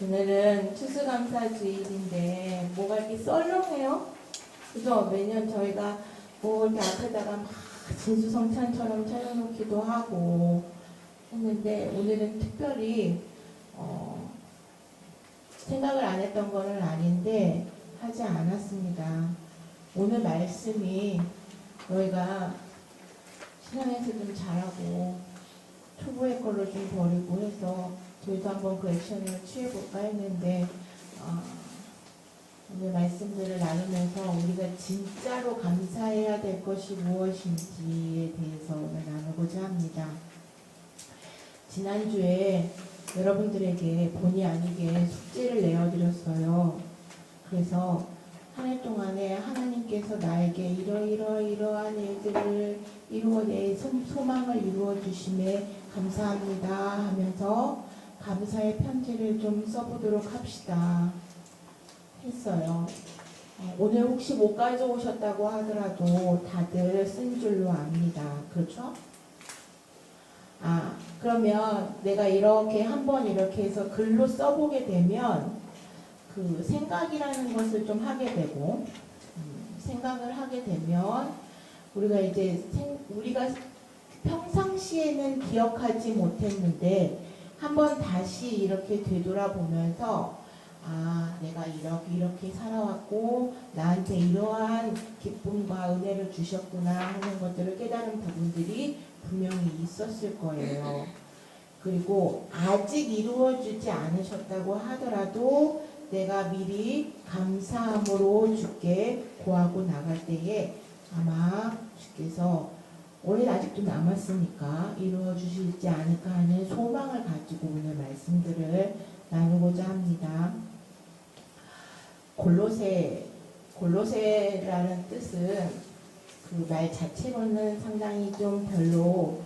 오늘은 추수감사주일인데 뭐가 이렇게 썰렁해요? 그죠? 매년 저희가 뭐 이렇게 앞에다가 막 진수성찬처럼 차려놓기도 하고 했는데 오늘은 특별히 생각을 안 했던 거는 아닌데 하지 않았습니다. 오늘 말씀이 너희가 신앙에서 좀 잘하고 초보의 걸로 좀 버리고 해서 저희도 한번 그 액션을 취해볼까 했는데 오늘 말씀들을 나누면서 우리가 진짜로 감사해야 될 것이 무엇인지에 대해서 오늘 나누고자 합니다. 지난주에 여러분들에게 본의 아니게 숙제를 내어드렸어요. 그래서 한 해 동안에 하나님께서 나에게 이러한 일들을 내 소망을 이루어 주심에 감사합니다 하면서 감사의 편지를 좀 써보도록 합시다 했어요. 오늘 혹시 못 가져오셨다고 하더라도 다들 쓴 줄로 압니다. 그렇죠? 그러면 내가 이렇게 한번 이렇게 해서 글로 써보게 되면 그 생각이라는 것을 좀 하게 되고 생각을 하게 되면 우리가 평상시에는 기억하지 못했는데 한번 다시 이렇게 되돌아보면서 내가 이렇게 살아왔고 나한테 이러한 기쁨과 은혜를 주셨구나 하는 것들을 깨달은 부분들이 분명히 있었을 거예요. 그리고 아직 이루어지지 않으셨다고 하더라도 내가 미리 감사함으로 주께 고하고 나갈 때에 아마 주께서 올해 아직도 남았으니까 이루어 주실지 않을까 하는 소망을 가지고 오늘 말씀들을 나누고자 합니다. 골로새라는 뜻은 그 말 자체로는 상당히 좀 별로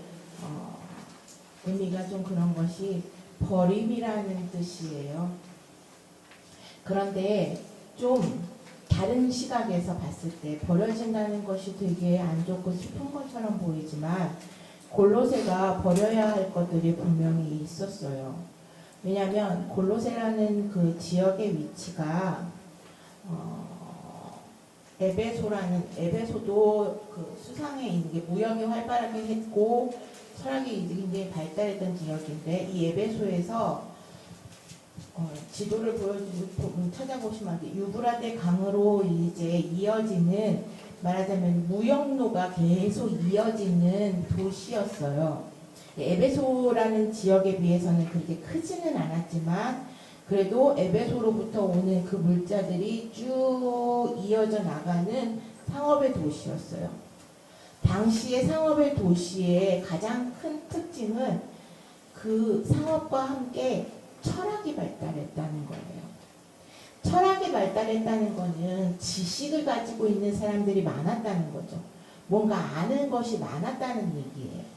의미가 좀 그런 것이 버림이라는 뜻이에요. 그런데 좀 다른 시각에서 봤을 때 버려진다는 것이 되게 안 좋고 슬픈 것처럼 보이지만 골로새가 버려야 할 것들이 분명히 있었어요. 왜냐하면 골로새라는 그 지역의 위치가 에베소도 그 수상에 있는 게 무역이 활발하게 했고 철학이 굉장히 발달했던 지역인데 이 에베소에서 지도를 찾아보시면 안 돼요. 유브라데 강으로 이제 이어지는 말하자면 무역로가 계속 이어지는 도시였어요. 에베소라는 지역에 비해서는 그렇게 크지는 않았지만 그래도 에베소로부터 오는 그 물자들이 쭉 이어져 나가는 상업의 도시였어요. 당시의 상업의 도시의 가장 큰 특징은 그 상업과 함께 철학이 발달했다는 거예요. 철학이 발달했다는 거는 지식을 가지고 있는 사람들이 많았다는 거죠. 뭔가 아는 것이 많았다는 얘기예요.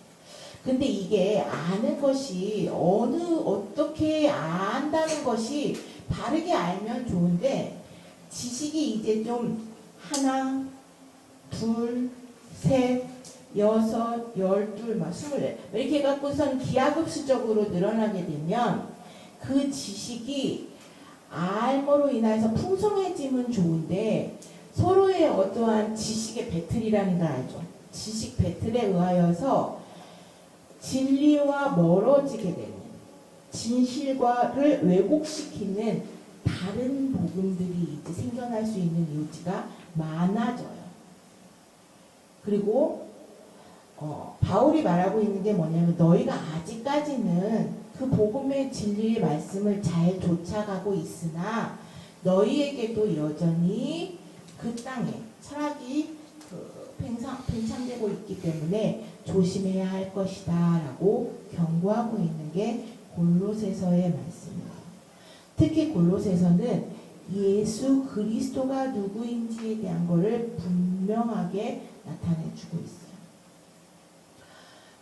근데 이게 아는 것이 어떻게 안다는 것이 바르게 알면 좋은데 지식이 이제 좀 하나, 둘, 셋, 여섯, 열둘, 막 24 이렇게 해갖고선 기하급수적으로 늘어나게 되면 그 지식이 알므로 인해서 풍성해지면 좋은데 서로의 어떠한 지식의 배틀이라는 걸 알죠. 지식 배틀에 의하여서 진리와 멀어지게 되는 진실과를 왜곡시키는 다른 복음들이 이제 생겨날 수 있는 여지가 많아져요. 그리고 바울이 말하고 있는 게 뭐냐면 너희가 아직까지는 그 복음의 진리의 말씀을 잘 쫓아가고 있으나 너희에게도 여전히 그 땅에 철학이 팽창되고 있기 때문에 조심해야 할 것이다 라고 경고하고 있는 게 골로새서의 말씀이에요. 특히 골로새서는 예수 그리스도가 누구인지에 대한 것을 분명하게 나타내주고 있어요.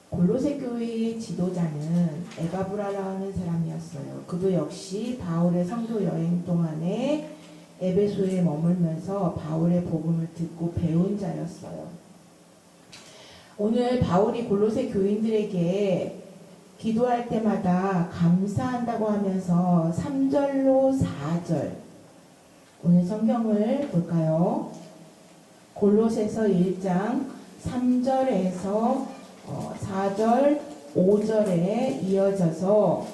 골로새 교회의 지도자는 에바브라라는 사람이었어요. 그도 역시 바울의 성도 여행 동안에 에베소에 머물면서 바울의 복음을 듣고 배운 자였어요. 오늘 바울이 골로새 교인들에게 기도할 때마다 감사한다고 하면서 3절로 4절. 오늘 성경을 볼까요? 골로새서 1장 3절에서 4절, 5절에 이어져서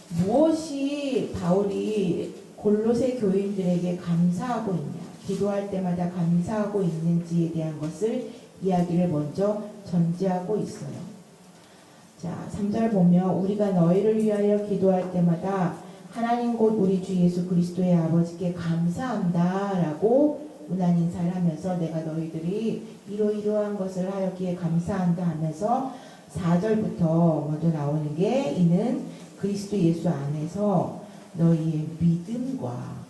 무엇이 바울이 골로새 교인들에게 감사하고 있냐, 기도할 때마다 감사하고 있는지에 대한 것을 이야기를 먼저 전제하고 있어요. 자, 3절 보면 우리가 너희를 위하여 기도할 때마다 하나님 곧 우리 주 예수 그리스도의 아버지께 감사한다 라고 문안 인사를 하면서 내가 너희들이 이러이러한 것을 하였기에 감사한다 하면서 4절부터 먼저 나오는 게 이는 그리스도 예수 안에서 너희의 믿음과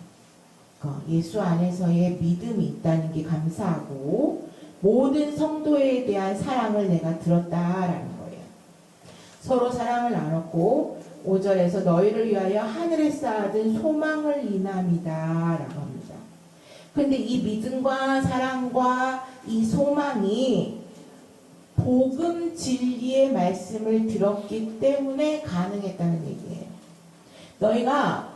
예수 안에서의 믿음이 있다는 게 감사하고 모든 성도에 대한 사랑을 내가 들었다라는 거예요. 서로 사랑을 나눴고 5절에서 너희를 위하여 하늘에 쌓아둔 소망을 인함이다 라고 합니다. 근데 이 믿음과 사랑과 이 소망이 복음 진리의 말씀을 들었기 때문에 가능했다는 얘기예요. 너희가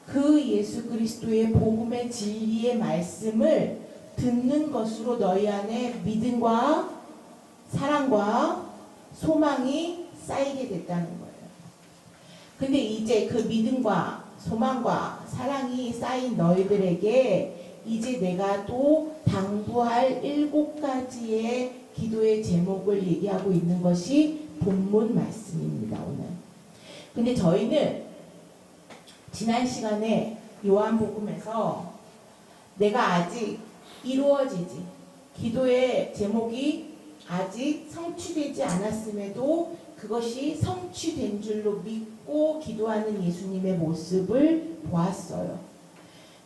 그 예수 그리스도의 복음의 진리의 말씀을 듣는 것으로 너희 안에 믿음과 사랑과 소망이 쌓이게 됐다는 거예요. 근데 이제 그 믿음과 소망과 사랑이 쌓인 너희들에게 이제 내가 또 당부할 7가지의 기도의 제목을 얘기하고 있는 것이 본문 말씀입니다, 오늘. 근데 저희는 지난 시간에 요한복음에서 내가 아직 이루어지지, 기도의 제목이 아직 성취되지 않았음에도 그것이 성취된 줄로 믿고 기도하는 예수님의 모습을 보았어요.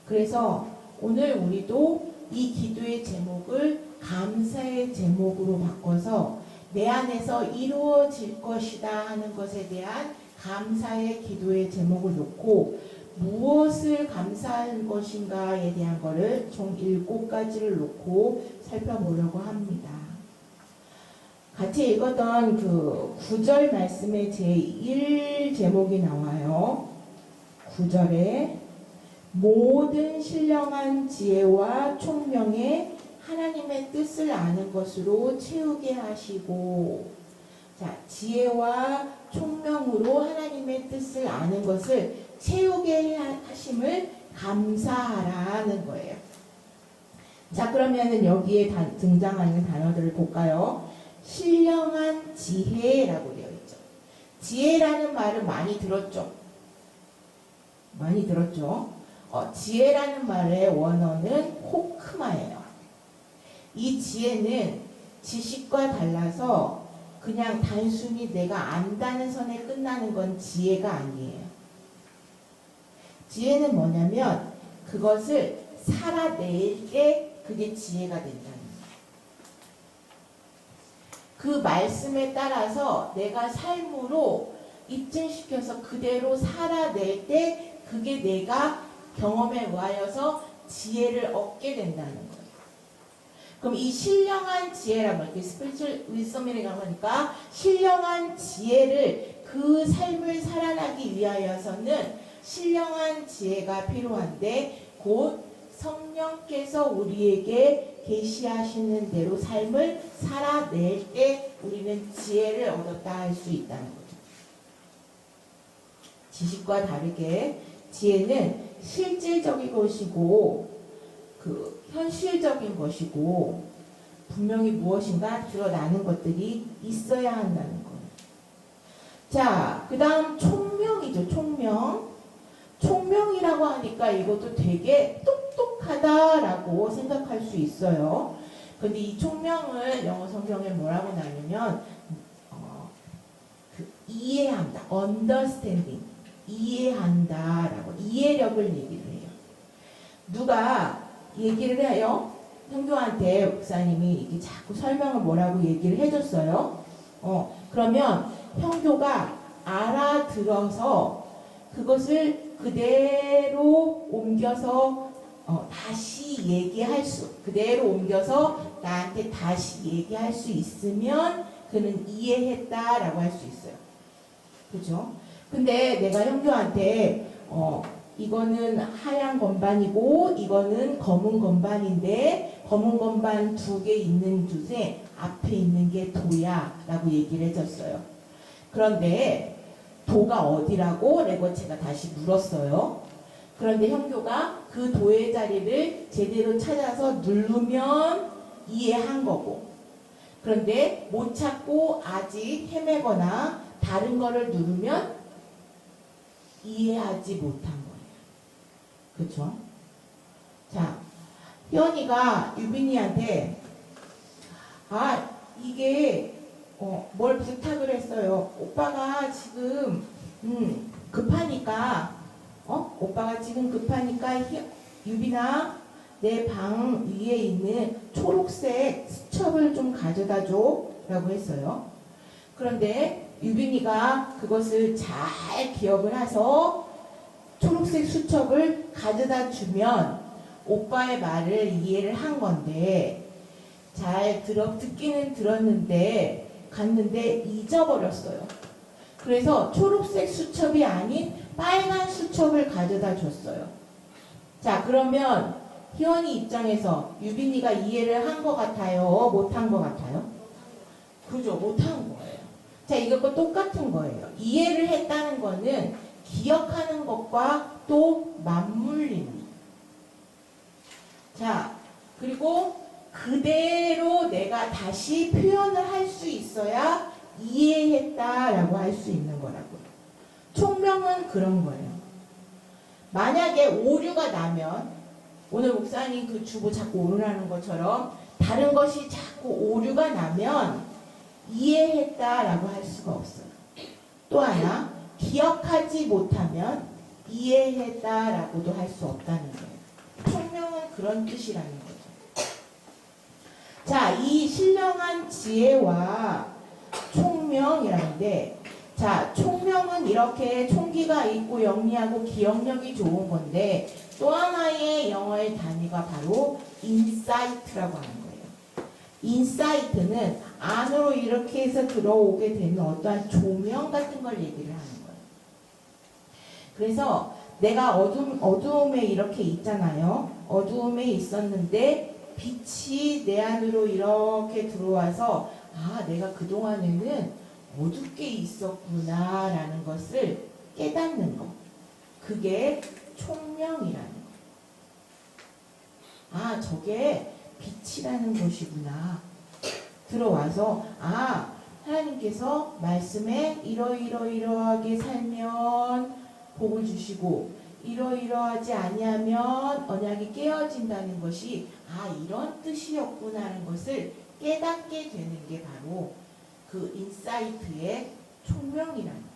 그래서 오늘 우리도 이 기도의 제목을 감사의 제목으로 바꿔서 내 안에서 이루어질 것이다 하는 것에 대한 감사의 기도의 제목을 놓고 무엇을 감사할 것인가에 대한 것을 총 7가지를 놓고 살펴보려고 합니다. 같이 읽었던 그 9절 말씀의 제1 제목이 나와요. 9절에 모든 신령한 지혜와 총명에 하나님의 뜻을 아는 것으로 채우게 하시고, 자, 지혜와 총명으로 하나님의 뜻을 아는 것을 채우게 하심을 감사하라는 거예요. 자, 그러면은 여기에 등장하는 단어들을 볼까요? 신령한 지혜라고 되어 있죠. 지혜라는 말을 많이 들었죠. 많이 들었죠. 지혜라는 말의 원어는 호크마예요. 이 지혜는 지식과 달라서 그냥 단순히 내가 안다는 선에 끝나는 건 지혜가 아니에요. 지혜는 뭐냐면 그것을 살아낼 때 그게 지혜가 된다는 거예요. 그 말씀에 따라서 내가 삶으로 입증시켜서 그대로 살아낼 때 그게 내가 경험에 의하여서 지혜를 얻게 된다는 거예요. 그럼 이 신령한 지혜라고 이렇게 스피리추얼 위섬이라고 하니까 신령한 지혜를 그 삶을 살아나기 위하여서는 신령한 지혜가 필요한데 곧 성령께서 우리에게 계시하시는 대로 삶을 살아낼 때 우리는 지혜를 얻었다 할 수 있다는 거죠. 지식과 다르게 지혜는 실질적인 것이고 현실적인 것이고 분명히 무엇인가 드러나는 것들이 있어야 한다는 거예요. 자, 그 다음 총명이죠. 총명이라고 하니까 이것도 되게 똑똑하다라고 생각할 수 있어요. 근데 이 총명을 영어 성경에 뭐라고 나누면 이해한다, understanding, 이해한다라고 이해력을 얘기를 해요. 누가 얘기를 해요. 형교한테 목사님이 이렇게 자꾸 설명을 뭐라고 얘기를 해줬어요. 그러면 형교가 알아들어서 그것을 그대로 옮겨서 그대로 옮겨서 나한테 다시 얘기할 수 있으면 그는 이해했다라고 할 수 있어요. 그죠? 근데 내가 형교한테 이거는 하얀 건반이고 이거는 검은 건반인데 검은 건반 2개 있는 곳에 앞에 있는 게 도야 라고 얘기를 해줬어요. 그런데 도가 어디라고 레고체가 다시 물었어요. 그런데 형교가 그 도의 자리를 제대로 찾아서 누르면 이해한 거고, 그런데 못 찾고 아직 헤매거나 다른 거를 누르면 이해하지 못한 거예요. 그쵸? 자, 희원이가 유빈이한테 이게 뭘 부탁을 했어요. 오빠가 지금 급하니까 오빠가 지금 급하니까 유빈아 내 방 위에 있는 초록색 수첩을 좀 가져다 줘 라고 했어요. 그런데 유빈이가 그것을 잘 기억을 해서 초록색 수첩을 가져다 주면 오빠의 말을 이해를 한 건데 잘 듣기는 들었는데 갔는데 잊어버렸어요. 그래서 초록색 수첩이 아닌 빨간 수첩을 가져다 줬어요. 자, 그러면 희원이 입장에서 유빈이가 이해를 한 것 같아요? 못한 것 같아요? 그죠? 못한 거예요. 자, 이것과 똑같은 거예요. 이해를 했다는 거는 기억하는 것과 또 맞물립니다. 자, 그리고 그대로 내가 다시 표현을 할 수 있어야 이해했다라고 할 수 있는 거라고요. 총명은 그런 거예요. 만약에 오류가 나면 오늘 목사님 그 주보 자꾸 오류라는 것처럼 다른 것이 자꾸 오류가 나면 이해했다라고 할 수가 없어요. 또 하나, 기억하지 못하면 이해했다라고도 할 수 없다는 거예요. 총명은 그런 뜻이라는 거죠. 자, 이 신령한 지혜와 총명이라는데, 자, 총명은 이렇게 총기가 있고 영리하고 기억력이 좋은 건데 또 하나의 영어의 단위가 바로 인사이트라고 하는 거예요. 인사이트는 안으로 이렇게 해서 들어오게 되는 어떠한 조명 같은 걸 얘기를 하는 거예요. 그래서 내가 어두움에 이렇게 있잖아요. 어두움에 있었는데 빛이 내 안으로 이렇게 들어와서 내가 그동안에는 어둡게 있었구나 라는 것을 깨닫는 것. 그게 총명이라는 거. 저게 빛이라는 것이구나. 들어와서 하나님께서 말씀에 이러이러하게 살면 복을 주시고 이러이러하지 아니하면 언약이 깨어진다는 것이 이런 뜻이었구나 하는 것을 깨닫게 되는 게 바로 그 인사이트의 총명이라는 거예요.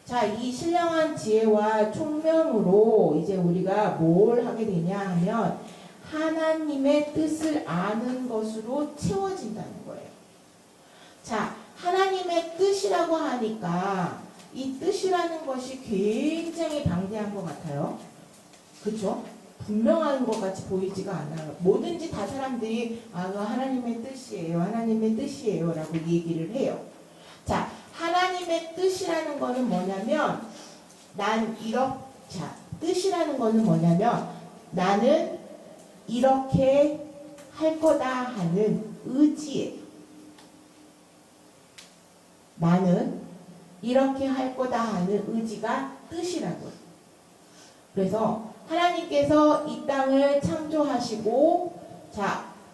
자, 이 신령한 지혜와 총명으로 이제 우리가 뭘 하게 되냐 하면 하나님의 뜻을 아는 것으로 채워진다는 거예요. 자, 하나님의 뜻이라고 하니까 이 뜻이라는 것이 굉장히 방대한 것 같아요. 그렇죠? 분명한 것 같이 보이지가 않아요. 뭐든지 다 사람들이 그거 하나님의 뜻이에요. 하나님의 뜻이에요. 라고 얘기를 해요. 자, 하나님의 뜻이라는 거는 뭐냐면 뜻이라는 거는 뭐냐면 나는 이렇게 할 거다 하는 의지예요. 나는 이렇게 할 거다 하는 의지가 뜻이라고요. 그래서 하나님께서 이 땅을 창조하시고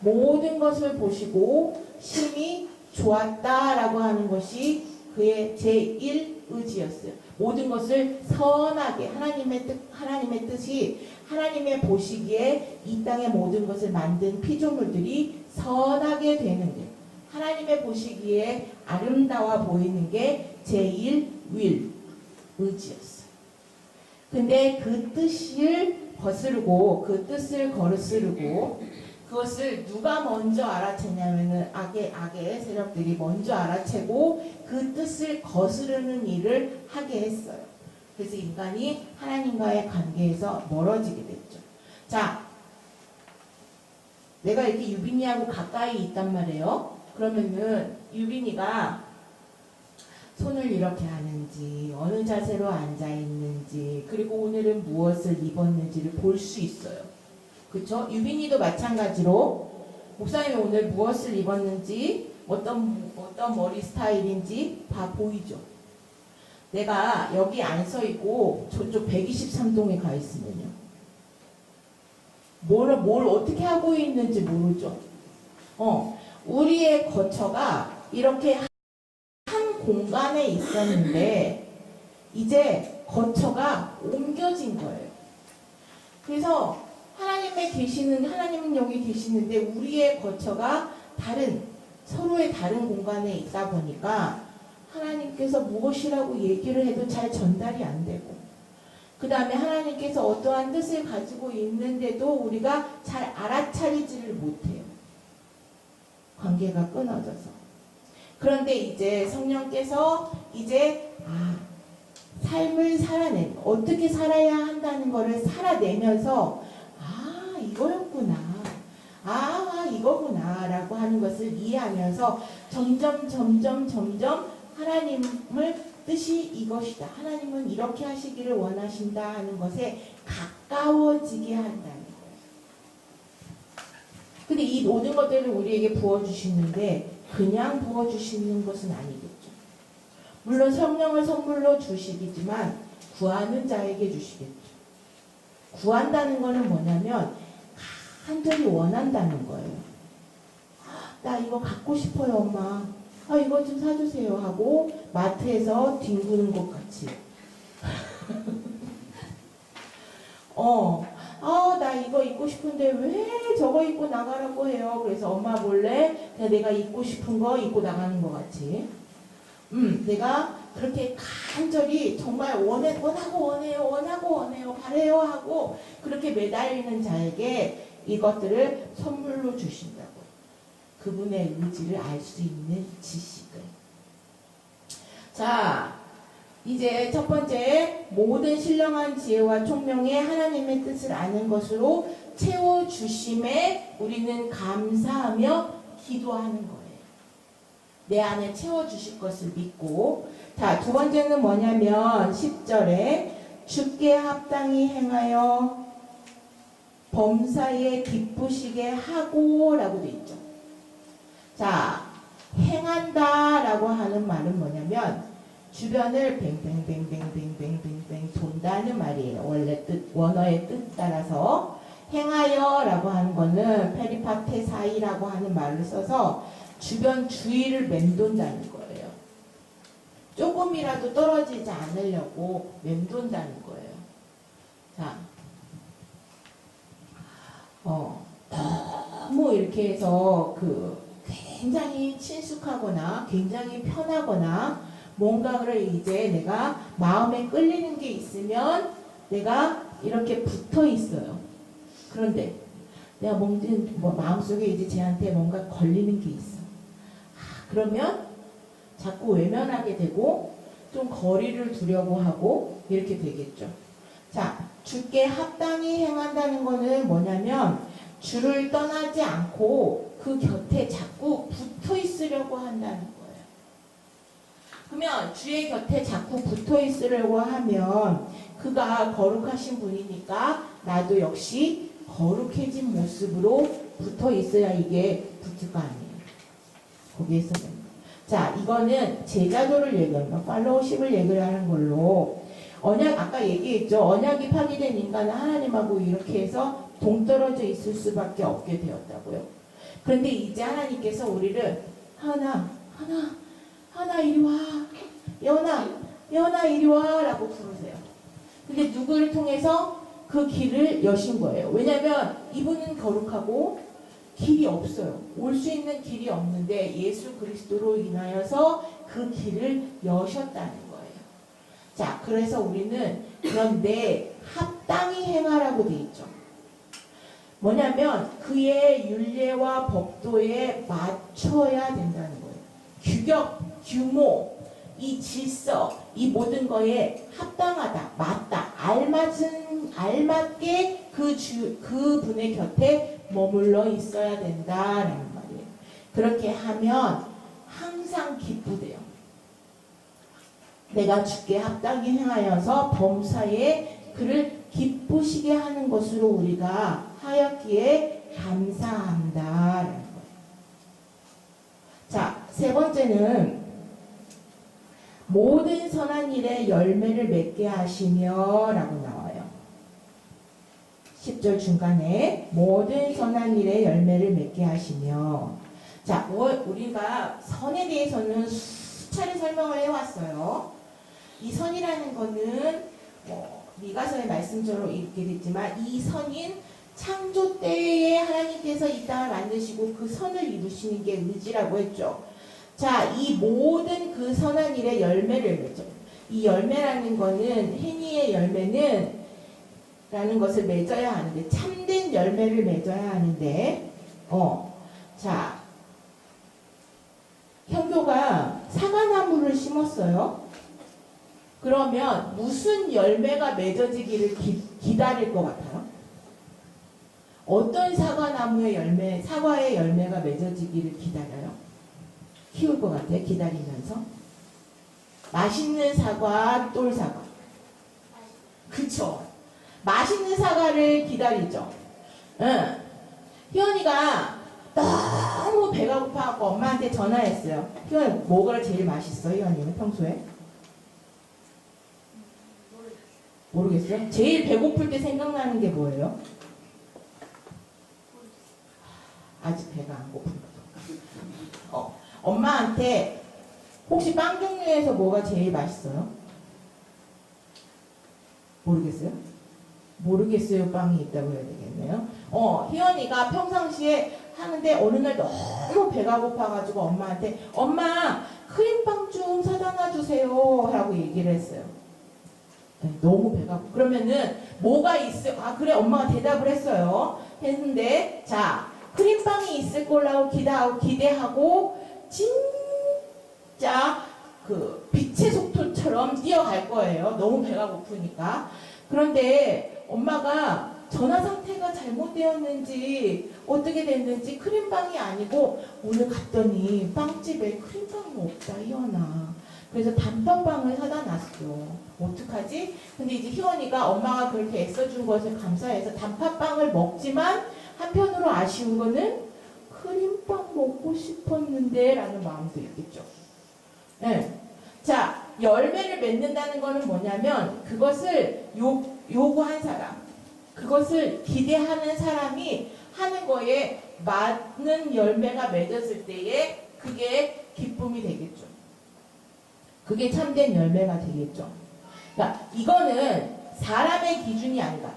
모든 것을 보시고 심히 좋았다라고 하는 것이 그의 제1 의지였어요. 모든 것을 선하게 하나님의 뜻이 하나님의 보시기에 이 땅의 모든 것을 만든 피조물들이 선하게 되는 게 하나님의 보시기에 아름다워 보이는 게 제1 의지였어요. 근데 그 뜻을 거스르고 그 뜻을 거스르고 그것을 누가 먼저 알아챘냐면은 악의 세력들이 먼저 알아채고 그 뜻을 거스르는 일을 하게 했어요. 그래서 인간이 하나님과의 관계에서 멀어지게 됐죠. 자, 내가 이렇게 유빈이하고 가까이 있단 말이에요. 그러면은 유빈이가 손을 이렇게 하는지, 어느 자세로 앉아 있는지, 그리고 오늘은 무엇을 입었는지를 볼 수 있어요. 그쵸? 유빈이도 마찬가지로 목사님이 오늘 무엇을 입었는지, 어떤 머리 스타일인지 다 보이죠. 내가 여기 안 서 있고 저쪽 123동에 가 있으면요. 뭘 어떻게 하고 있는지 모르죠. 우리의 거처가 이렇게 한 공간에 있었는데 이제 거처가 옮겨진 거예요. 그래서 하나님은 여기 계시는데 우리의 거처가 서로의 다른 공간에 있다 보니까 하나님께서 무엇이라고 얘기를 해도 잘 전달이 안 되고, 그 다음에 하나님께서 어떠한 뜻을 가지고 있는데도 우리가 잘 알아차리지를 못해요. 관계가 끊어져서. 그런데 이제 성령께서 삶을 어떻게 살아야 한다는 것을 살아내면서 이거였구나. 이거구나. 라고 하는 것을 이해하면서 점점 하나님의 뜻이 이것이다. 하나님은 이렇게 하시기를 원하신다 하는 것에 가까워지게 한다는 거예요. 근데 이 모든 것들을 우리에게 부어주시는데 그냥 부어주시는 것은 아니겠죠. 물론 성령을 선물로 주시겠지만 구하는 자에게 주시겠죠. 구한다는 것은 뭐냐면 간절히 원한다는 거예요. 나 이거 갖고 싶어요, 엄마. 이거 좀 사주세요 하고 마트에서 뒹구는 것 같이. 나 이거 입고 싶은데 왜 저거 입고 나가라고 해요. 그래서 엄마 몰래 그냥 내가 입고 싶은 거 입고 나가는 것 같이. 내가 그렇게 간절히 정말 원하고 바래요 하고 그렇게 매달리는 자에게 이것들을 선물로 주신다고. 그분의 의지를 알 수 있는 지식을. 자, 이제 첫 번째, 모든 신령한 지혜와 총명에 하나님의 뜻을 아는 것으로 채워주심에 우리는 감사하며 기도하는 거예요. 내 안에 채워주실 것을 믿고. 자, 두 번째는 뭐냐면 10절에 주께 합당히 행하여 범사에 기쁘시게 하고 라고 돼 있죠. 자, 행한다 라고 하는 말은 뭐냐면 주변을 뱅뱅뱅뱅뱅뱅뱅뱅 돈다는 말이에요. 원어의 뜻 따라서 행하여 라고 하는 거는 페리파테사이라고 하는 말을 써서 주변 주위를 맴돈다는 거예요. 조금이라도 떨어지지 않으려고 맴돈다는 거예요. 자, 너무 이렇게 해서 굉장히 친숙하거나 굉장히 편하거나 뭔가를 이제 내가 마음에 끌리는 게 있으면 내가 이렇게 붙어 있어요. 그런데 내가 마음속에 이제 쟤한테 뭔가 걸리는 게 있어. 그러면 자꾸 외면하게 되고 좀 거리를 두려고 하고 이렇게 되겠죠. 자, 주께 합당히 행한다는 거는 뭐냐면 주를 떠나지 않고 그 곁에 자꾸 붙어 있으려고 한다는 거예요. 그러면 주의 곁에 자꾸 붙어 있으려고 하면 그가 거룩하신 분이니까 나도 역시 거룩해진 모습으로 붙어 있어야 이게 붙을 거 아니에요. 거기에서는. 자, 이거는 제자도를 얘기하는 거, 팔로우십을 얘기를 하는 걸로 아까 얘기했죠. 언약이 파기된 인간은 하나님하고 이렇게 해서 동떨어져 있을 수밖에 없게 되었다고요. 그런데 이제 하나님께서 우리를 하나 이리 와. 연아 이리 와 라고 부르세요. 근데 누구를 통해서 그 길을 여신 거예요. 왜냐하면 이분은 거룩하고 길이 없어요. 올 수 있는 길이 없는데 예수 그리스도로 인하여서 그 길을 여셨다는 거예요. 자, 그래서 우리는 그런데 합당히 행하라고 돼 있죠. 뭐냐면 그의 율례와 법도에 맞춰야 된다는 거예요. 규격, 규모, 이 질서, 이 모든 거에 합당하다, 맞다, 알맞게 그분의 곁에 머물러 있어야 된다라는 말이에요. 그렇게 하면 항상 기쁘대요. 내가 주께 합당히 행하여서 범사에 그를 기쁘시게 하는 것으로 우리가 하였기에 감사한다. 자, 세 번째는 모든 선한 일에 열매를 맺게 하시며 라고 나와요. 10절 중간에 모든 선한 일에 열매를 맺게 하시며. 자, 우리가 선에 대해서는 수차례 설명을 해왔어요. 이 선이라는 거는 미가서의 말씀처럼 읽게 됐지만 이 선인 창조 때에 하나님께서 이 땅을 만드시고 그 선을 이루시는 게 의지라고 했죠. 자, 이 모든 그 선한 일에 열매를 맺죠. 이 열매라는 거는 행위의 열매는 라는 것을 맺어야 하는데 참된 열매를 맺어야 하는데 자, 형교가 사과나무를 심었어요. 그러면 무슨 열매가 맺어지기를 기다릴 것 같아요? 어떤 사과나무의 열매, 사과의 열매가 맺어지기를 기다려요? 키울 것 같아요? 기다리면서? 맛있는 사과, 똘사과. 그쵸? 맛있는 사과를 기다리죠. 응. 희원이가 너무 배가 고파갖고 엄마한테 전화했어요. 희원이 뭐가 제일 맛있어? 희원이는 평소에? 모르겠어요? 제일 배고플 때 생각나는 게 뭐예요? 아직 배가 안 고픈 거죠. 엄마한테 혹시 빵 종류에서 뭐가 제일 맛있어요? 모르겠어요? 모르겠어요. 빵이 있다고 해야 되겠네요. 희연이가 평상시에 하는데 어느 날 너무 배가 고파가지고 엄마한테 엄마 크림빵 좀 사다 놔주세요 라고 얘기를 했어요. 네, 너무 배가 고파. 그러면은 뭐가 있어요? 아 그래 엄마가 대답을 했어요. 했는데 자 크림빵이 있을 거라고 기대하고 진짜 그 빛의 속도처럼 뛰어갈 거예요. 너무 배가 고프니까. 그런데 엄마가 전화 상태가 잘못되었는지 어떻게 됐는지 크림빵이 아니고 오늘 갔더니 빵집에 크림빵이 없다 희원아. 그래서 단팥빵을 사다 놨어. 어떡하지? 근데 이제 희원이가 엄마가 그렇게 애써준 것을 감사해서 단팥빵을 먹지만 한편으로 아쉬운 거는 크림빵 먹고 싶었는데 라는 마음도 있겠죠. 네. 자, 열매를 맺는다는 거는 뭐냐면 그것을 요구한 사람, 그것을 기대하는 사람이 하는 거에 많은 열매가 맺었을 때에 그게 기쁨이 되겠죠. 그게 참된 열매가 되겠죠. 그러니까 이거는 사람의 기준이 아니다.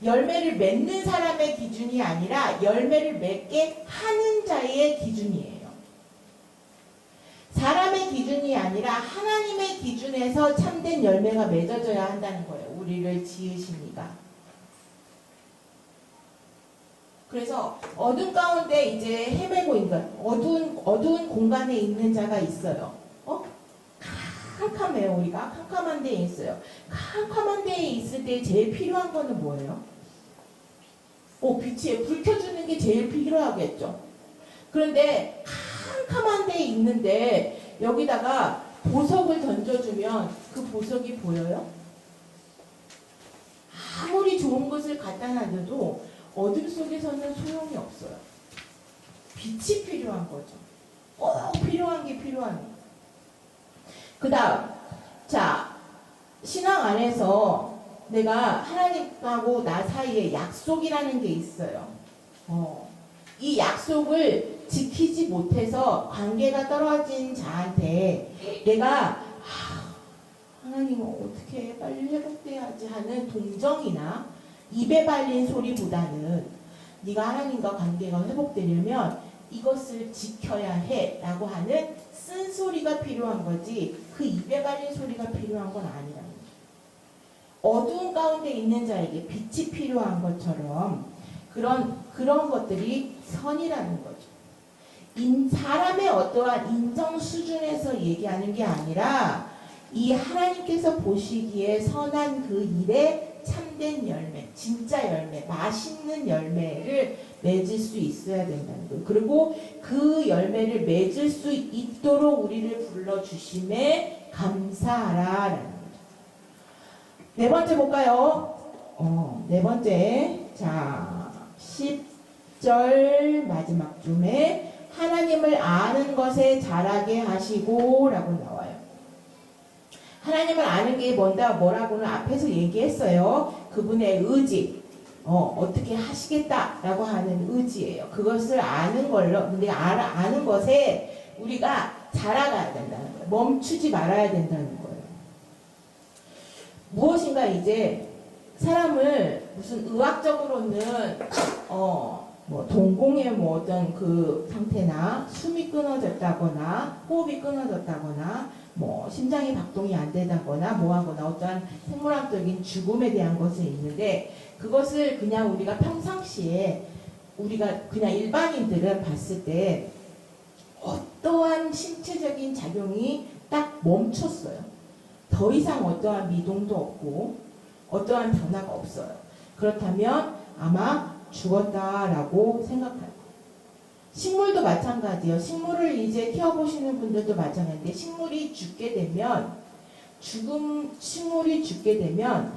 열매를 맺는 사람의 기준이 아니라 열매를 맺게 하는 자의 기준이에요. 사람의 기준이 아니라 하나님의 기준에서 참된 열매가 맺어져야 한다는 거예요. 우리를 지으신 이가. 그래서 어둠 가운데 이제 헤매고 있는 거예요. 어두운 공간에 있는 자가 있어요. 캄캄해요. 우리가 캄캄한 데에 있어요. 캄캄한 데에 있을 때 제일 필요한 거는 뭐예요? 빛에 불 켜주는 게 제일 필요하겠죠. 그런데 캄캄한 데에 있는데 여기다가 보석을 던져주면 그 보석이 보여요? 아무리 좋은 것을 갖다 놔도 어둠 속에서는 소용이 없어요. 빛이 필요한 거죠. 꼭 필요한 게 필요한. 그 다음, 자, 신앙 안에서 내가 하나님하고 나 사이에 약속이라는 게 있어요. 이 약속을 지키지 못해서 관계가 떨어진 자한테 내가 하나님 어떻게 빨리 회복돼야지 하는 동정이나 입에 발린 소리보다는 네가 하나님과 관계가 회복되려면 이것을 지켜야 해 라고 하는 쓴소리가 필요한 거지 그 입에 발린 소리가 필요한 건 아니라는 거죠. 어두운 가운데 있는 자에게 빛이 필요한 것처럼 그런 것들이 선이라는 거죠. 사람의 어떠한 인정 수준에서 얘기하는 게 아니라 이 하나님께서 보시기에 선한 그 일에 참된 열매, 진짜 열매, 맛있는 열매를 맺을 수 있어야 된다는 거예요. 그리고 그 열매를 맺을 수 있도록 우리를 불러주심에 감사하라라는 거죠. 네 번째 볼까요? 네 번째. 자, 10절 마지막 쯤에 하나님을 아는 것에 자라게 하시고 라고 나와요. 하나님을 아는 게 뭐라고는 앞에서 얘기했어요. 그분의 의지. 어떻게 하시겠다라고 하는 의지예요. 그것을 아는 걸로, 근데 아는 것에 우리가 자라가야 된다는 거예요. 멈추지 말아야 된다는 거예요. 무엇인가 이제 사람을 무슨 의학적으로는 뭐 동공의 뭐 어떤 그 상태나 숨이 끊어졌다거나 호흡이 끊어졌다거나 뭐 심장이 박동이 안 되다거나 뭐하거나 어떠한 생물학적인 죽음에 대한 것이 있는데 그것을 그냥 우리가 평상시에 우리가 그냥 일반인들은 봤을 때 어떠한 신체적인 작용이 딱 멈췄어요. 더 이상 어떠한 미동도 없고 어떠한 변화가 없어요. 그렇다면 아마 죽었다라고 생각할 거예요. 식물도 마찬가지예요. 식물을 이제 키워보시는 분들도 마찬가지인데 식물이 죽게 되면 식물이 죽게 되면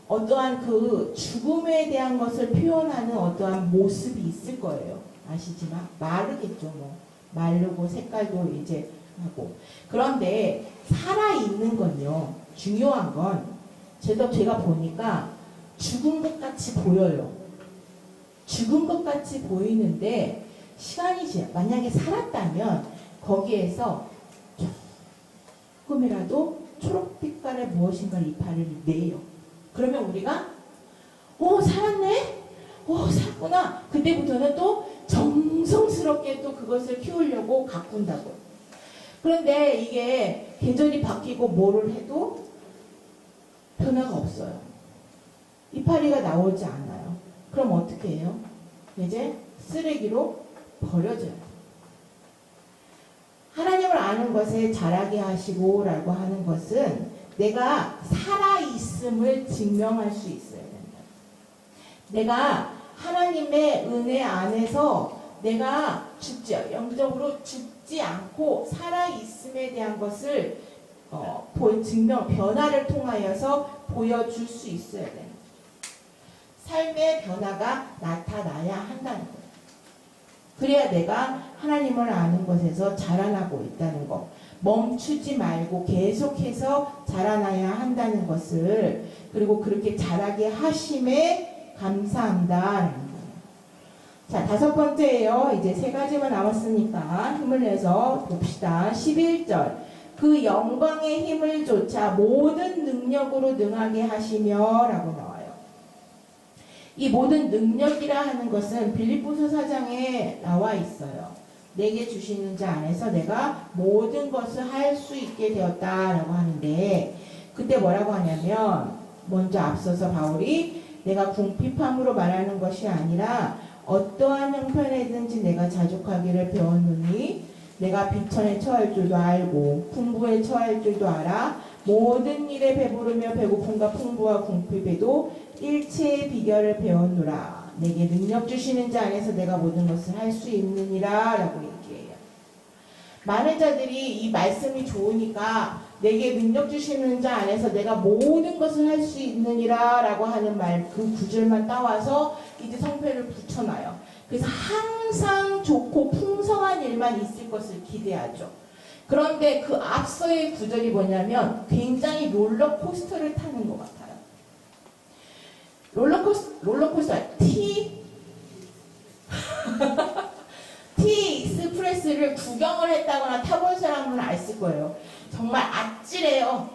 어떠한 그 죽음에 대한 것을 표현하는 어떠한 모습이 있을 거예요. 아시지만 마르겠죠. 뭐 마르고 색깔도 이제 하고. 그런데 살아있는 건요. 중요한 건 제가 보니까 죽은 것 같이 보여요. 죽은 것 같이 보이는데 시간이 만약에 살았다면 거기에서 조금이라도 초록빛깔의 무엇인가를 이파리를 내요. 그러면 우리가 살았네? 살았구나. 그때부터는 또 정성스럽게 또 그것을 키우려고 가꾼다고. 그런데 이게 계절이 바뀌고 뭐를 해도 변화가 없어요. 이파리가 나오지 않아요. 그럼 어떻게 해요? 이제 쓰레기로 버려져요. 하나님을 아는 것에 자라게 하시고 라고 하는 것은 내가 살아있음을 증명할 수 있어야 된다. 내가 하나님의 은혜 안에서 내가 영적으로 죽지 않고 살아있음에 대한 것을 변화를 통하여서 보여줄 수 있어야 됩니다. 삶의 변화가 나타나야 한다는 거예요. 그래야 내가 하나님을 아는 것에서 자라나고 있다는 것. 멈추지 말고 계속해서 자라나야 한다는 것을 그리고 그렇게 자라게 하심에 감사한다는 거예요. 자, 5번째예요. 이제 3가지만 남았으니까 힘을 내서 봅시다. 11절. 그 영광의 힘을 쫓아 모든 능력으로 능하게 하시며 라고 나와요. 이 모든 능력이라 하는 것은 빌립보서 4장에 나와 있어요. 내게 주시는 자 안에서 내가 모든 것을 할 수 있게 되었다라고 하는데 그때 뭐라고 하냐면 먼저 앞서서 바울이 내가 궁핍함으로 말하는 것이 아니라 어떠한 형편에든지 내가 자족하기를 배웠노니 내가 비천에 처할 줄도 알고 풍부에 처할 줄도 알아 모든 일에 배부르며 배고픔과 풍부와 궁핍에도 일체의 비결을 배웠노라. 내게 능력 주시는 자 안에서 내가 모든 것을 할 수 있느니라 라고 얘기해요. 많은 자들이 이 말씀이 좋으니까 내게 능력 주시는 자 안에서 내가 모든 것을 할 수 있느니라 라고 하는 말, 그 구절만 따와서 이제 성패를 붙여놔요. 그래서 항상 좋고 풍성한 일만 있을 것을 기대하죠. 그런데 그 앞서의 구절이 뭐냐면 굉장히 롤러코스터를 타는 것 같아요. 롤러코스터 T 익스프레스를 구경을 했다거나 타본 사람은 알을 거예요. 정말 아찔해요.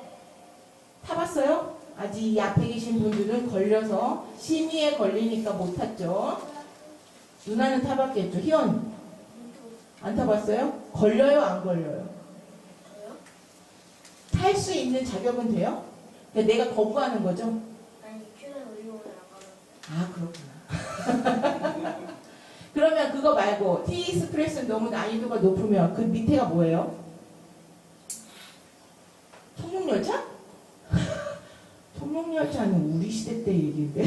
타봤어요? 아직 이 앞에 계신 분들은 걸려서 심의에 걸리니까 못 탔죠. 누나는 타봤겠죠. 희연 안 타봤어요? 걸려요? 안 걸려요? 탈 수 있는 자격은 돼요? 근데 내가 거부하는 거죠? 아니, 큐는 의료원을 안 가봤어요. 아, 그렇구나. 그러면 그거 말고 T-익스프레스는 너무 난이도가 높으면 그 밑에가 뭐예요? 청룡열차? 청룡열차는 우리 시대 때 얘기인데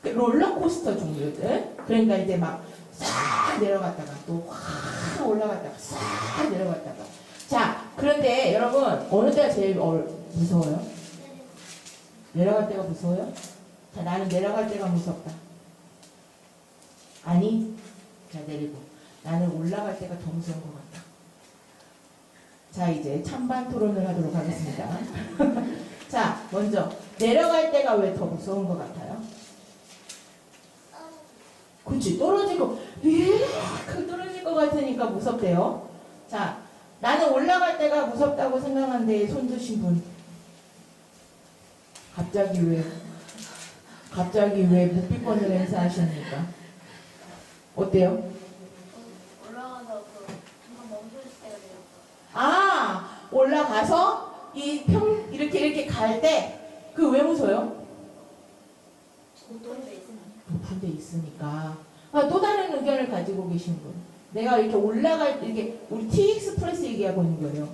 그 롤러코스터 종류들. 그러니까 이제 막 싹 내려갔다가 또 확 올라갔다가 싹 내려갔다가. 자, 그런데 여러분, 어느 때가 제일 무서워요? 내려갈 때가 무서워요? 자, 나는 내려갈 때가 무섭다. 아니, 자, 내리고. 나는 올라갈 때가 더 무서운 것 같다. 자, 이제 찬반 토론을 하도록 하겠습니다. 자, 먼저, 내려갈 때가 왜 더 무서운 것 같아요? 그치, 떨어지고, 떨어질 것 같으니까 무섭대요. 자, 나는 올라갈 때가 무섭다고 생각하는데 손 드신 분. 갑자기 왜 묵비권을 행사하십니까? 어때요? 올라가서 한번 멈출 때가 돼요. 아, 올라가서 이렇게 갈 때 그 왜 무서워요? 높은 데 있으면. 높은 데 있으니까. 아, 또 다른 의견을 가지고 계신 분. 내가 이렇게 이렇게 우리 T-익스프레스 얘기하고 있는 거예요.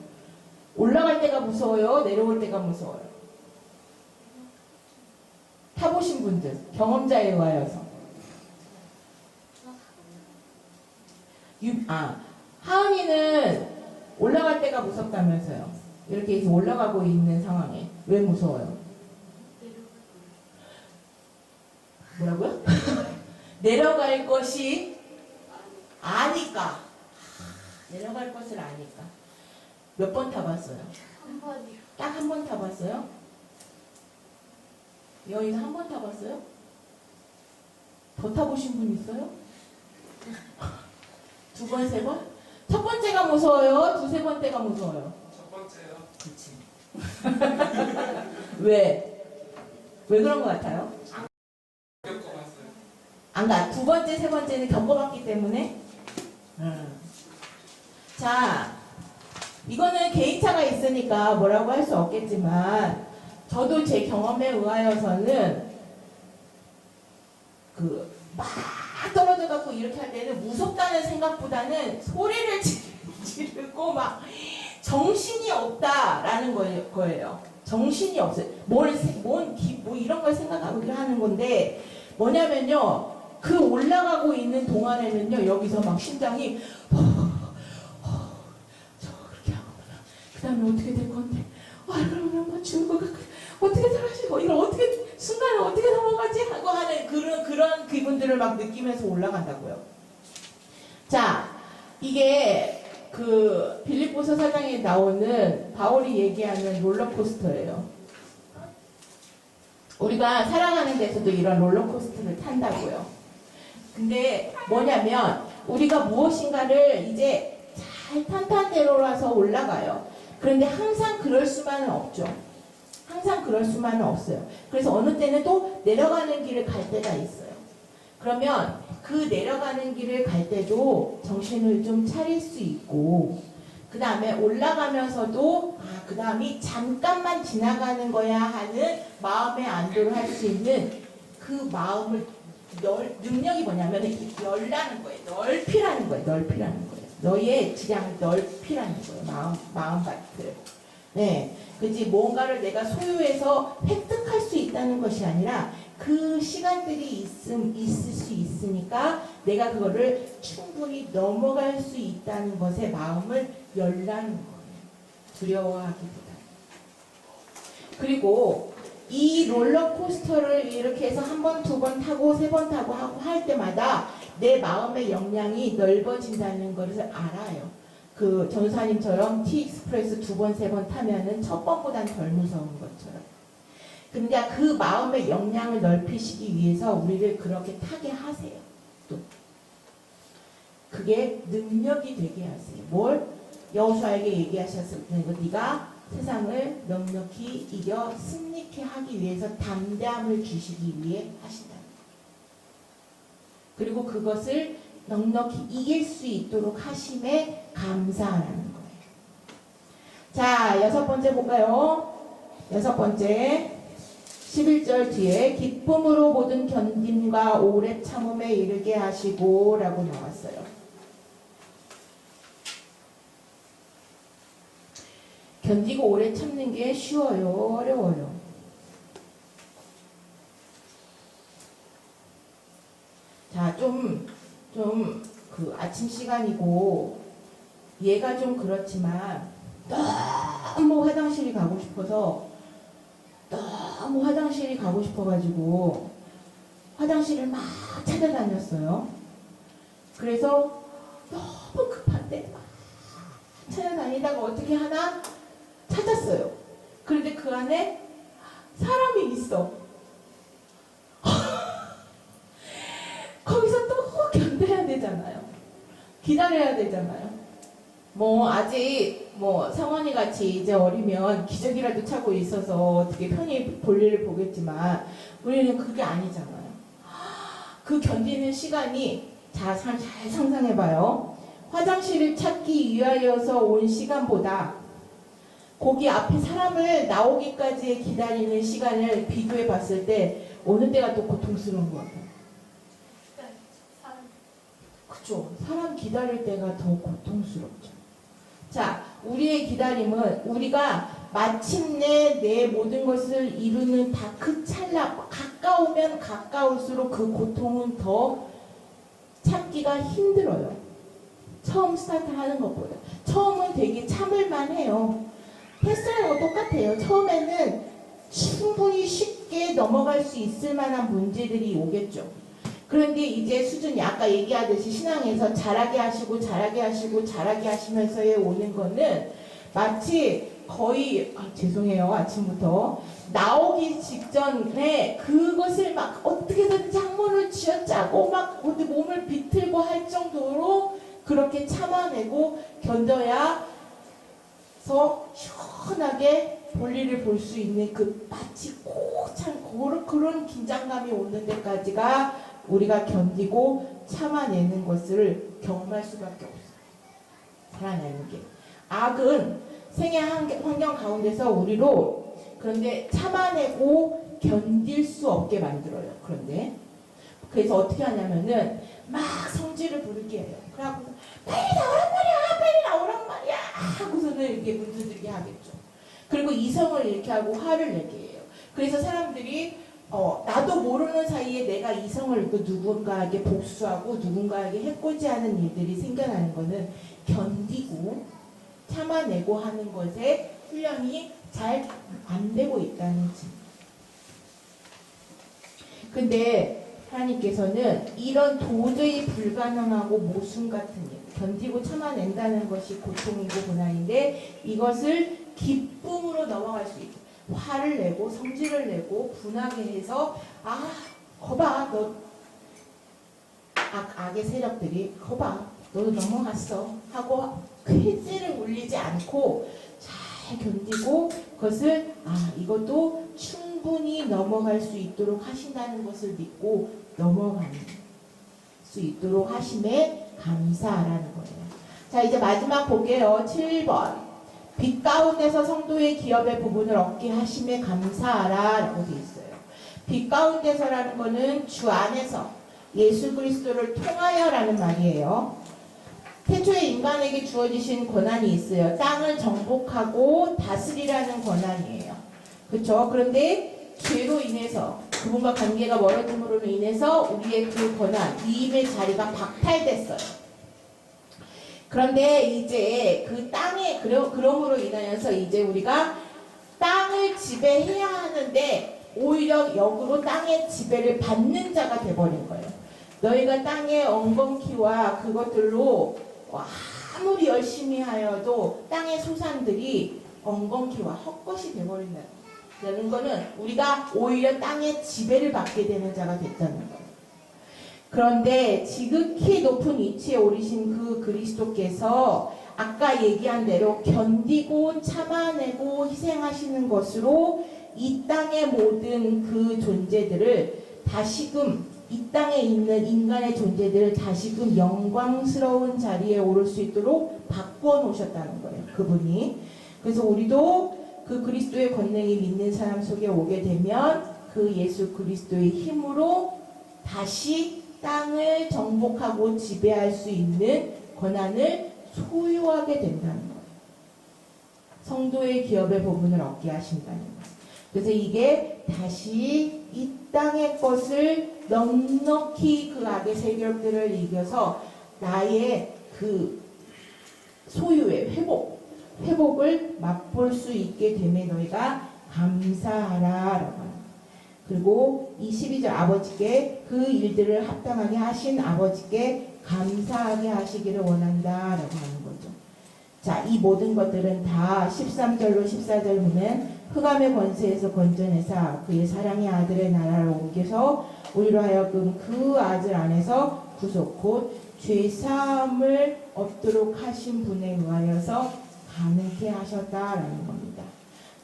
올라갈 때가 무서워요? 내려올 때가 무서워요? 타보신 분들, 경험자에 의하여서. 하은이는 올라갈 때가 무섭다면서요. 이렇게 해서 올라가고 있는 상황에. 왜 무서워요? 뭐라고요? 내려갈 것이 아니까. 내려갈 것을 아니까. 몇 번 타봤어요? 한 번이요. 딱 한 번 타봤어요? 여기는 한 번 타봤어요? 더 타보신 분 있어요? 두 번, 세 번? 첫 번째가 무서워요? 두세 번째가 무서워요? 첫 번째요. 그치. 왜? 왜 그런 것 같아요? 겪어봤어요. 안 가. 두 번째, 세 번째는 겪어봤기 때문에. 자, 이거는 개인차가 있으니까 뭐라고 할 수 없겠지만, 저도 제 경험에 의하여서는 막 떨어져갖고 이렇게 할 때는 무섭다는 생각보다는 소리를 지르고 막 정신이 없다라는 거예요. 정신이 없어요. 뭐 이런 걸 생각하고 하는 건데 뭐냐면요. 그 올라가고 있는 동안에는요. 여기서 막 심장이 그렇게 하거나 그 다음에 어떻게 될 건데 그러면 뭐 죽을 것 같고 어떻게 살아지고 이걸 어떻게 순간에 어떻게 넘어가지 하고 하는 그런 기분들을 막 느끼면서 올라간다고요. 자, 이게 그 빌립보서 4장에 나오는 바울이 얘기하는 롤러코스터예요. 우리가 살아가는 데서도 이런 롤러코스터를 탄다고요. 근데 뭐냐면 우리가 무엇인가를 이제 잘 탄탄대로라서 올라가요. 그런데 항상 그럴 수만은 없죠. 항상 그럴 수만은 없어요. 그래서 어느 때는 또 내려가는 길을 갈 때가 있어요. 그러면 그 내려가는 길을 갈 때도 정신을 좀 차릴 수 있고 그 다음에 올라가면서도 그 다음이 잠깐만 지나가는 거야 하는 마음의 안도를 할 수 있는 그 마음을 능력이 뭐냐면 열라는 거예요. 넓히라는 거예요. 너의 지량을 넓히라는 거예요. 마음밭을. 네. 그지 뭔가를 내가 소유해서 획득할 수 있다는 것이 아니라 그 시간들이 있을 수 있으니까 내가 그거를 충분히 넘어갈 수 있다는 것에 마음을 열라는 거예요. 두려워하기보다. 그리고 이 롤러코스터를 이렇게 해서 한 번, 두 번 타고 세 번 타고 하고 할 때마다 내 마음의 역량이 넓어진다는 것을 알아요. 그 전사님처럼 T-익스프레스 두 번, 세 번 타면은 첫 번보단 덜 무서운 것처럼. 근데 그 마음의 역량을 넓히시기 위해서 우리를 그렇게 타게 하세요. 또. 그게 능력이 되게 하세요. 뭘? 여호수아에게 얘기하셨을 때 네가 세상을 넉넉히 이겨 승리케 하기 위해서 담대함을 주시기 위해 하신다. 그리고 그것을 넉넉히 이길 수 있도록 하심에 감사하라는 거예요. 자, 6번째 볼까요? 6번째 11절 뒤에 기쁨으로 모든 견딤과 오래 참음에 이르게 하시고 라고 나왔어요. 견디고 오래 참는 게 쉬워요? 어려워요? 자, 그 아침 시간이고 얘가 좀 그렇지만 너무 화장실이 가고 싶어서 너무 화장실이 가고 싶어가지고 화장실을 막 찾아다녔어요. 그래서 너무 급한데 막 찾아다니다가 어떻게 하나 찾았어요. 그런데 그 안에 사람이 있어. 거기서 또 견뎌야 되잖아요. 기다려야 되잖아요. 뭐 아직 뭐 성원이 같이 이제 어리면 기저귀라도 차고 있어서 어떻게 편히 볼일을 보겠지만 우리는 그게 아니잖아요. 그 견디는 시간이 잘 상상해봐요. 화장실을 찾기 위하여서 온 시간보다 거기 앞에 사람을 나오기까지 기다리는 시간을 비교해 봤을 때 어느 때가 더 고통스러운 것 같아요? 사람. 그죠? 사람 기다릴 때가 더 고통스럽죠. 자, 우리의 기다림은 우리가 마침내 내 모든 것을 이루는 다 그 찰나, 가까우면 가까울수록 그 고통은 더 참기가 힘들어요. 처음 스타트하는 것보다. 처음은 되게 참을만 해요. 테스트라는 거 똑같아요. 처음에는 충분히 쉽게 넘어갈 수 있을 만한 문제들이 오겠죠. 그런데 이제 수준이 아까 얘기하듯이 신앙에서 잘하게 하시고 잘하게 하시고 잘하게 하시면서에 오는 거는 마치 거의 죄송해요 아침부터 나오기 직전에 그것을 막 어떻게든지 항문을 쥐어짜고 막 어디 몸을 비틀고 할 정도로 그렇게 참아내고 견뎌야서 시원하게 볼일을 볼 수 있는 그 마치 꼭찬 그런 긴장감이 오는 데까지가 우리가 견디고 참아내는 것을 경험할 수밖에 없어요. 살아내는 게. 악은 생애 환경 가운데서 우리로 그런데 참아내고 견딜 수 없게 만들어요. 그런데 그래서 어떻게 하냐면은 막 성질을 부르게 해요. 그래갖고 빨리 나오란 말이야, 빨리 나오란 말이야 하고서는 이렇게 문두들게 하겠죠. 그리고 이성을 이렇게 하고 화를 내게 해요. 그래서 사람들이 나도 모르는 사이에 내가 이성을 누군가에게 복수하고 누군가에게 해코지하는 일들이 생겨나는 것은 견디고 참아내고 하는 것에 훈련이 잘 안 되고 있다는 점. 근데 하나님께서는 이런 도저히 불가능하고 모순 같은 일, 견디고 참아낸다는 것이 고통이고 고난인데 이것을 기쁨으로 넘어갈 수 있고 화를 내고 성질을 내고 분하게 해서 거봐 너 악의 세력들이 거봐 너도 넘어갔어 하고 쾌지를 울리지 않고 잘 견디고 그것을 이것도 충분히 넘어갈 수 있도록 하신다는 것을 믿고 넘어가는 수 있도록 하심에 감사하라는 거예요. 자 이제 마지막 볼게요. 7번 빛 가운데서 성도의 기업의 부분을 얻게 하심에 감사하라 라고 되어 있어요. 빛 가운데서라는 거는 주 안에서 예수 그리스도를 통하여 라는 말이에요. 태초에 인간에게 주어지신 권한이 있어요. 땅을 정복하고 다스리라는 권한이에요. 그렇죠? 그런데 죄로 인해서 그분과 관계가 멀어짐으로 인해서 우리의 그 권한, 위임의 자리가 박탈됐어요. 그런데 이제 그 땅에 그럼으로 인하여서 이제 우리가 땅을 지배해야 하는데 오히려 역으로 땅의 지배를 받는 자가 돼버린 거예요. 너희가 땅의 엉겅퀴와 그것들로 아무리 열심히 하여도 땅의 소산들이 엉겅퀴와 헛것이 돼버린다는 거는 우리가 오히려 땅의 지배를 받게 되는 자가 됐다는 거예요. 그런데 지극히 높은 위치에 오르신 그 그리스도께서 아까 얘기한 대로 견디고 참아내고 희생하시는 것으로 이 땅의 모든 그 존재들을 다시금 이 땅에 있는 인간의 존재들을 다시금 영광스러운 자리에 오를 수 있도록 바꾸어 놓으셨다는 거예요. 그분이. 그래서 우리도 그 그리스도의 권능이 믿는 사람 속에 오게 되면 그 예수 그리스도의 힘으로 다시 땅을 정복하고 지배할 수 있는 권한을 소유하게 된다는 거예요. 성도의 기업의 부분을 얻게 하신다는 거예요. 그래서 이게 다시 이 땅의 것을 넉넉히 그 악의 세력들을 이겨서 나의 그 소유의 회복, 회복을 맛볼 수 있게 됨에 너희가 감사하라라고 합니다. 그리고 이 12절 아버지께 그 일들을 합당하게 하신 아버지께 감사하게 하시기를 원한다라고 하는 거죠. 자, 이 모든 것들은 다 13절로 14절 보면 흑암의 권세에서 건져내사 그의 사랑의 아들의 나라를 옮겨서 우리로 하여금 그 아들 안에서 구속 곧 죄사함을 얻도록 하신 분에 의하여서 가능케 하셨다라는 겁니다.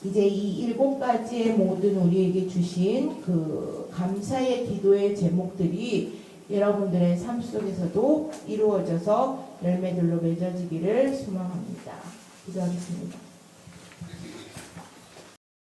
이제 이 7가지의 모든 우리에게 주신 그 감사의 기도의 제목들이 여러분들의 삶 속에서도 이루어져서 열매들로 맺어지기를 소망합니다. 기도하겠습니다.